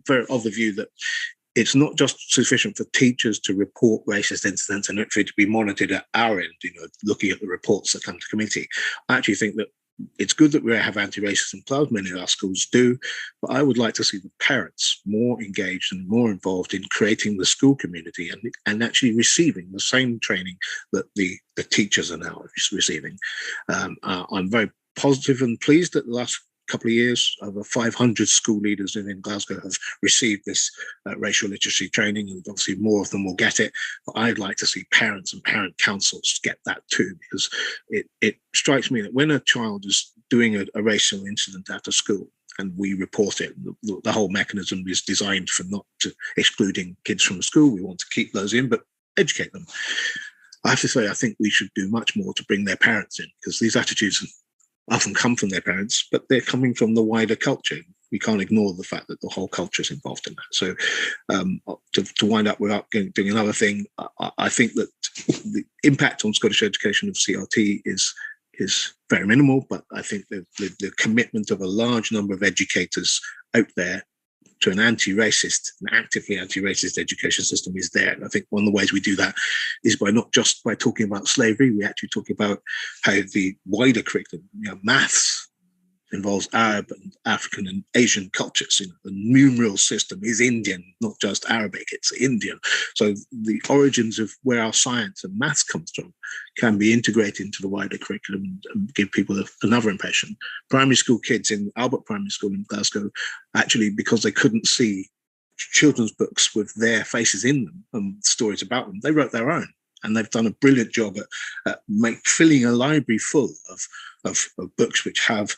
very of the view that it's not just sufficient for teachers to report racist incidents and for it to be monitored at our end, looking at the reports that come to committee. I actually think that it's good that we have anti-racism clubs, many of our schools do, but I would like to see the parents more engaged and more involved in creating the school community and actually receiving the same training that the teachers are now receiving. I'm very positive and pleased that the last couple of years, over 500 school leaders in Glasgow have received this racial literacy training, and obviously more of them will get it. But I'd like to see parents and parent councils get that too, because it strikes me that when a child is doing a racial incident at a school and we report it, the whole mechanism is designed for not to excluding kids from the school. We want to keep those in, but educate them. I have to say, I think we should do much more to bring their parents in, because these attitudes often come from their parents, but they're coming from the wider culture. We can't ignore the fact that the whole culture is involved in that. So to wind up without doing another thing, I think that the impact on Scottish education of CRT is very minimal, but I think the commitment of a large number of educators out there to an actively anti-racist education system is there. And I think one of the ways we do that is by not just by talking about slavery, we actually talk about how the wider curriculum, maths involves Arab and African and Asian cultures. The numeral system is Indian, not just Arabic, it's Indian. So the origins of where our science and maths comes from can be integrated into the wider curriculum and give people another impression. Primary school kids in Albert Primary School in Glasgow, actually, because they couldn't see children's books with their faces in them and stories about them, they wrote their own. And they've done a brilliant job at filling a library full of books which have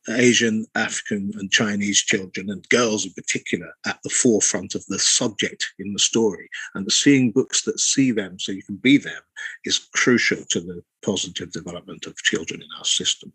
Asian, African and Chinese children and girls in particular at the forefront of the subject in the story. And seeing books that see them so you can be them is crucial to the positive development of children in our system.